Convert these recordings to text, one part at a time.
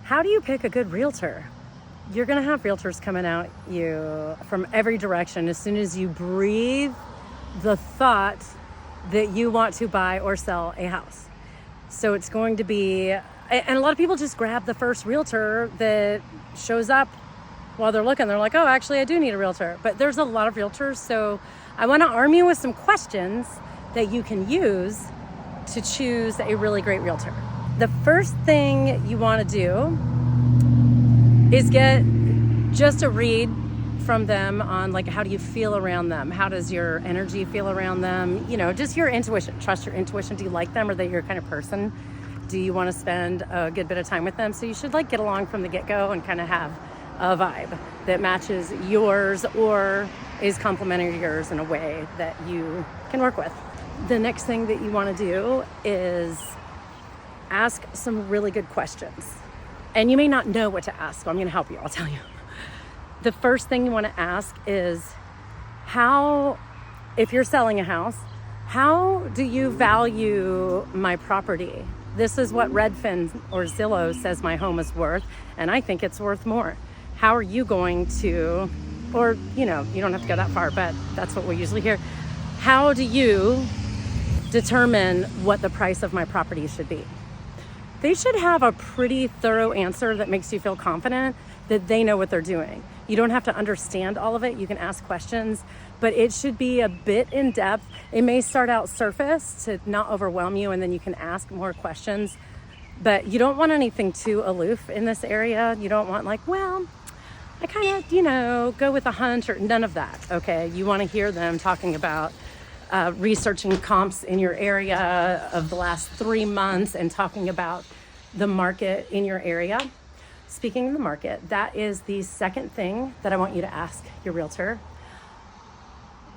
How do you pick a good realtor? You're gonna have realtors coming at you from every direction as soon as you breathe the thought that you want to buy or sell a house. So it's going to be, and a lot of people just grab the first realtor that shows up while they're looking. They're like, oh, actually I do need a realtor. But there's a lot of realtors, so I wanna arm you with some questions that you can use to choose a really great realtor. The first thing you wanna do is get just a read from them on like, how do you feel around them? How does your energy feel around them? You know, just your intuition. Trust your intuition. Do you like them? Are they your kind of person? Do you want to spend a good bit of time with them? So you should like get along from the get-go and kind of have a vibe that matches yours or is complementary to yours in a way that you can work with. The next thing that you want to do is ask some really good questions. And you may not know what to ask, so I'm going to help you. I'll tell you. The first thing you want to ask is how, if you're selling a house, how do you value my property? This is what Redfin or Zillow says my home is worth, and I think it's worth more. How are you going to, or, you know, you don't have to go that far, but that's what we usually hear. How do you determine what the price of my property should be? They should have a pretty thorough answer that makes you feel confident that they know what they're doing. You don't have to understand all of it. You can ask questions, but it should be a bit in depth. It may start out surface to not overwhelm you, and then you can ask more questions. But you don't want anything too aloof in this area. You don't want like, well, I kind of, you know, go with a hunch, or none of that, okay? You want to hear them talking about researching comps in your area of the last 3 months and talking about the market in your area. Speaking of the market, that is the second thing that I want you to ask your realtor.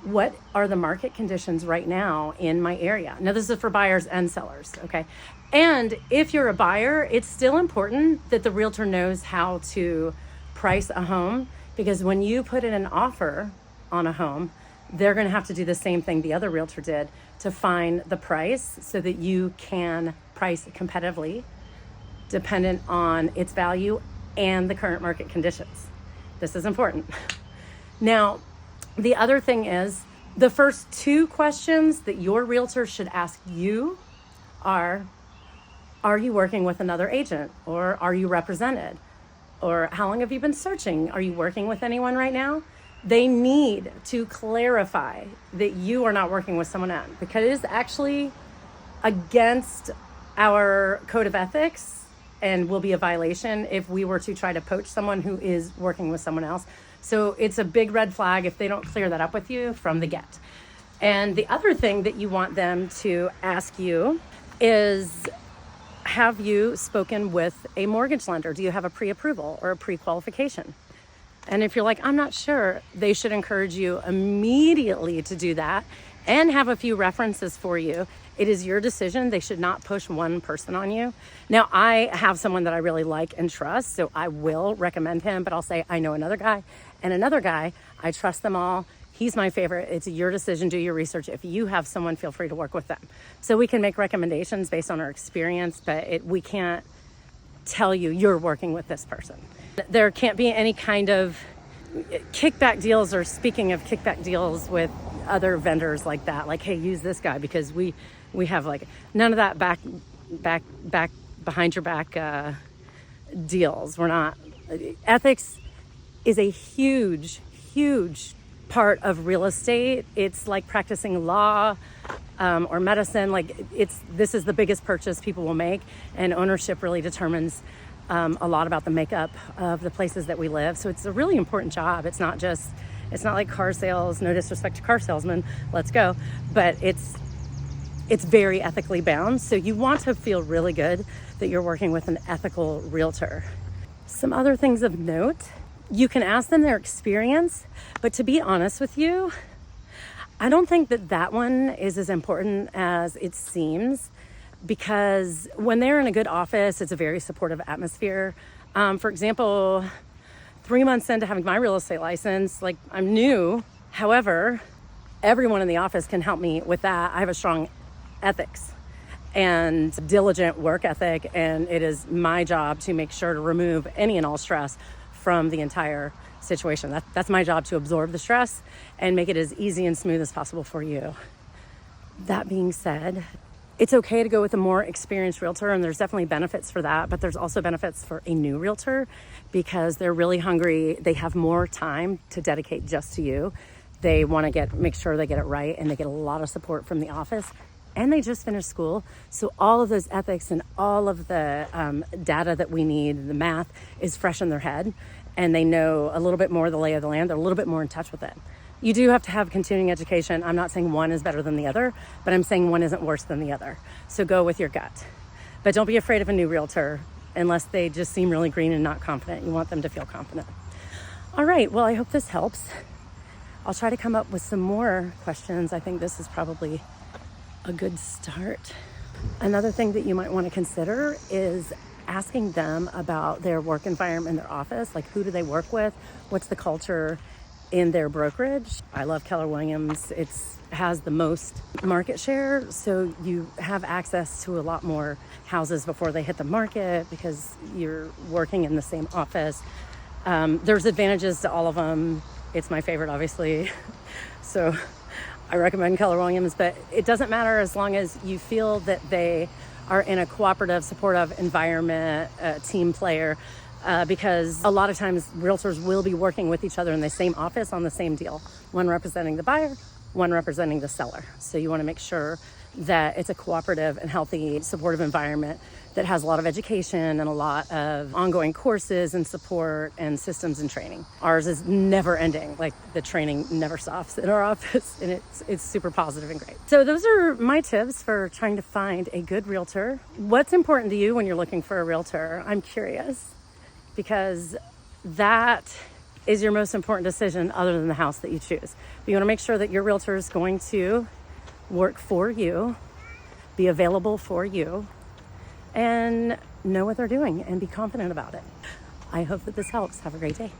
What are the market conditions right now in my area? Now, this is for buyers and sellers, okay? And if you're a buyer, it's still important that the realtor knows how to price a home, because when you put in an offer on a home, they're going to have to do the same thing the other realtor did to find the price so that you can price competitively dependent on its value and the current market conditions. This is important. Now, the other thing is the first two questions that your realtor should ask you are you working with another agent, or are you represented? Or how long have you been searching? Are you working with anyone right now? They need to clarify that you are not working with someone else, because it is actually against our code of ethics and will be a violation if we were to try to poach someone who is working with someone else. So it's a big red flag if they don't clear that up with you from the get. And the other thing that you want them to ask you is, have you spoken with a mortgage lender? Do you have a pre-approval or a pre-qualification? And if you're like, I'm not sure, they should encourage you immediately to do that and have a few references for you. It is your decision. They should not push one person on you. Now, I have someone that I really like and trust, so I will recommend him, but I'll say, I know another guy and another guy. I trust them all. He's my favorite. It's your decision. Do your research. If you have someone, feel free to work with them. So we can make recommendations based on our experience, but we can't tell you you're working with this person. There can't be any kind of kickback deals, or speaking of kickback deals with other vendors like that, like, hey, use this guy because we have like none of that back behind your back deals. We're not. Ethics is a huge part of real estate. It's like practicing law or medicine. Like this is the biggest purchase people will make, and ownership really determines a lot about the makeup of the places that we live. So it's a really important job. It's not like car sales, no disrespect to car salesmen, let's go, but it's very ethically bound. So you want to feel really good that you're working with an ethical realtor. Some other things of note, you can ask them their experience, but to be honest with you, I don't think that one is as important as it seems, because when they're in a good office, it's a very supportive atmosphere. For example, 3 months into having my real estate license, like, I'm new. However, everyone in the office can help me with that. I have a strong ethics. and diligent work ethic. And it is my job to make sure to remove any and all stress from the entire situation. That's my job, to absorb the stress and make it as easy and smooth as possible for you. That being said, it's okay to go with a more experienced realtor, and there's definitely benefits for that, but there's also benefits for a new realtor because they're really hungry. They have more time to dedicate just to you. They want to make sure they get it right, and they get a lot of support from the office, and they just finished school. So all of those ethics and all of the data that we need, the math, is fresh in their head, and they know a little bit more of the lay of the land. They're a little bit more in touch with it. You do have to have continuing education. I'm not saying one is better than the other, but I'm saying one isn't worse than the other. So go with your gut. But don't be afraid of a new realtor unless they just seem really green and not confident. You want them to feel confident. All right, well, I hope this helps. I'll try to come up with some more questions. I think this is probably a good start. Another thing that you might want to consider is asking them about their work environment in their office. Like, who do they work with? What's the culture in their brokerage? I love Keller Williams. It has the most market share, so you have access to a lot more houses before they hit the market because you're working in the same office. There's advantages to all of them. It's my favorite, obviously. So I recommend Keller Williams, but it doesn't matter as long as you feel that they are in a cooperative, supportive environment, a team player. Because a lot of times realtors will be working with each other in the same office on the same deal, one representing the buyer, one representing the seller. So you want to make sure that it's a cooperative and healthy, supportive environment that has a lot of education and a lot of ongoing courses and support and systems and training. Ours is never ending. Like, the training never stops in our office, and it's super positive and great. So those are my tips for trying to find a good realtor. What's important to you when you're looking for a realtor? I'm curious, because that is your most important decision other than the house that you choose. But you want to make sure that your realtor is going to work for you, be available for you, and know what they're doing and be confident about it. I hope that this helps. Have a great day.